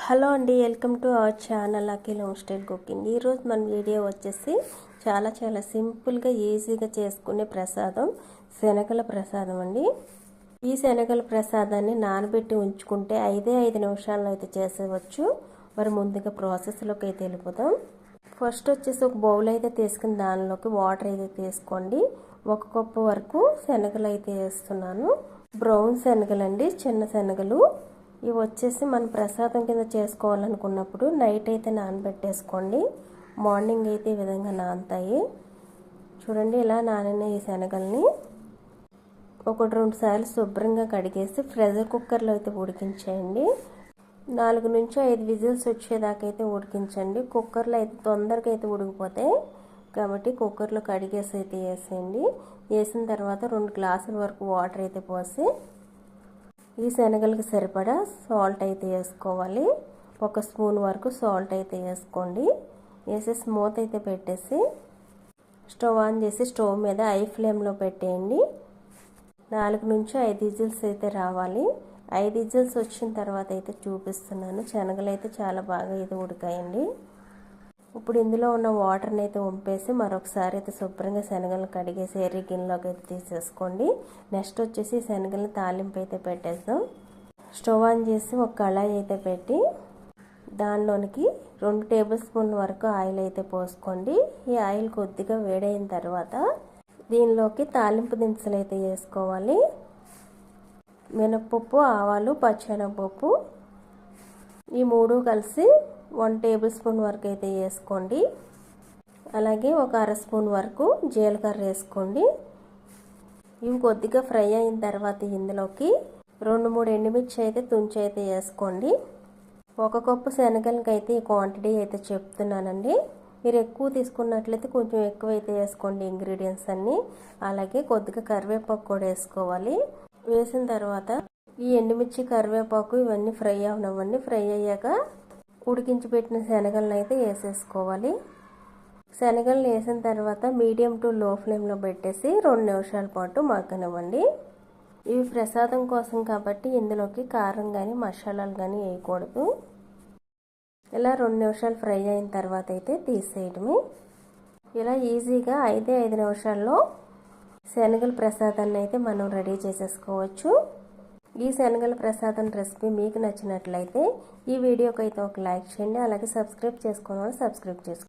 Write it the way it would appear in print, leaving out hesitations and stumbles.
Hello అండి, welcome to our channel Akhil home style cooking. ఈరోజు మన వీడియో వచ్చేసి చాలా సింపుల్గా ఈజీగా చేసుకునే ప్రసాదం శనగల ప్రసాదం అండి. ఈ శనగల ప్రసాదాన్ని నానబెట్టి ఉంచుకుంటే 5 నిమిషాల్లో అయితే చేసేవచ్చు. మరి ముందుగా ప్రాసెస్లోకి అయితే వెళ్ళిపోతాం. ఫస్ట్ వచ్చేసి ఒక బౌల్ అయితే తీసుకుని దానిలోకి వాటర్ అయితే తీసుకోండి. 1 కప్పు వరకు శనగలు అయితే వేస్తున్నాను. బ్రౌన్ శనగలండి, చిన్న శనగలు. ఇవి వచ్చేసి మనం ప్రసాదం కింద చేసుకోవాలనుకున్నప్పుడు నైట్ అయితే నానబెట్టేసుకోండి. మార్నింగ్ అయితే ఈ విధంగా నానతాయి. చూడండి, ఇలా నానిన ఈ శనగల్ని 1-2 సార్లు శుభ్రంగా కడిగేసి ప్రెషర్ కుక్కర్లో అయితే ఉడికించేయండి. 4 నుంచి 5 విజిల్స్ వచ్చేదాకా అయితే ఉడికించండి. కుక్కర్లో అయితే తొందరగా అయితే ఉడికిపోతాయి కాబట్టి కుక్కర్లో కడిగేసి అయితే వేసేయండి. వేసిన తర్వాత 2 గ్లాసుల వరకు వాటర్ అయితే పోసి ఈ శనగలకు సరిపడా సాల్ట్ అయితే వేసుకోవాలి. 1 స్పూన్ వరకు సాల్ట్ అయితే వేసుకోండి. వేసేసి మూత అయితే పెట్టేసి స్టవ్ ఆన్ చేసి స్టవ్ మీద హై ఫ్లేమ్లో పెట్టేయండి. 4 నుంచి 5 విజిల్స్ అయితే రావాలి. 5 విజిల్స్ వచ్చిన తర్వాత అయితే చూపిస్తున్నాను. శనగలు అయితే చాలా బాగా అయితే ఉడికాయండి. ఇప్పుడు ఇందులో ఉన్న వాటర్ని అయితే వంపేసి మరొకసారి అయితే శుభ్రంగా శనగలను కడిగేసి ఎర్రి గిన్నెలోకి అయితే తీసేసుకోండి. నెక్స్ట్ వచ్చేసి శనగలను తాలింపు అయితే పెట్టేద్దాం. స్టవ్ ఆన్ చేసి ఒక కళాయి అయితే పెట్టి దానిలోనికి 2 టేబుల్ స్పూన్ల వరకు ఆయిల్ అయితే పోసుకోండి. ఈ ఆయిల్ కొద్దిగా వేడైన తర్వాత దీనిలోకి తాలింపు దినుసులు అయితే వేసుకోవాలి. మినపప్పు, ఆవాలు, పచ్చెనగపప్పు ఈ 3 కలిసి 1 టేబుల్ స్పూన్ వరకు అయితే వేసుకోండి. అలాగే 1 అర స్పూన్ వరకు జీలకర్ర వేసుకోండి. ఇవి కొద్దిగా ఫ్రై అయిన తర్వాత ఇందులోకి 2-3 ఎండుమిర్చి అయితే తుంచి అయితే వేసుకోండి. 1 కప్పు శనగలకి అయితే ఈ క్వాంటిటీ అయితే చెప్తున్నానండి. మీరు ఎక్కువ తీసుకున్నట్లయితే కొంచెం ఎక్కువ అయితే వేసుకోండి ఇంగ్రీడియంట్స్ అన్నీ. అలాగే కొద్దిగా కరివేపాకు కూడా వేసుకోవాలి. వేసిన తర్వాత ఈ ఎండుమిర్చి, కరివేపాకు ఇవన్నీ ఫ్రై అవనివ్వండి. ఫ్రై అయ్యాక ఉడికించి పెట్టిన శనగలను అయితే వేసేసుకోవాలి. శనగలను వేసిన తర్వాత మీడియం టు లో ఫ్లేమ్లో పెట్టేసి 2 నిమిషాల పాటు మగ్గనివ్వండి. ఇవి ప్రసాదం కోసం కాబట్టి ఇందులోకి కారం కానీ మసాలాలు కానీ వేయకూడదు. ఇలా 2 నిమిషాలు ఫ్రై అయిన తర్వాత అయితే తీసేయడమే. ఇలా ఈజీగా 5 నిమిషాల్లో శనగల ప్రసాదాన్ని అయితే మనం రెడీ చేసేసుకోవచ్చు. ఈ శనగల ప్రసాదం రెసిపీ మీకు నచ్చినట్లయితే ఈ వీడియోకి అయితే ఒక లైక్ చేయండి. అలాగే సబ్స్క్రైబ్ చేసుకోవాలి, సబ్స్క్రైబ్ చేసుకోండి.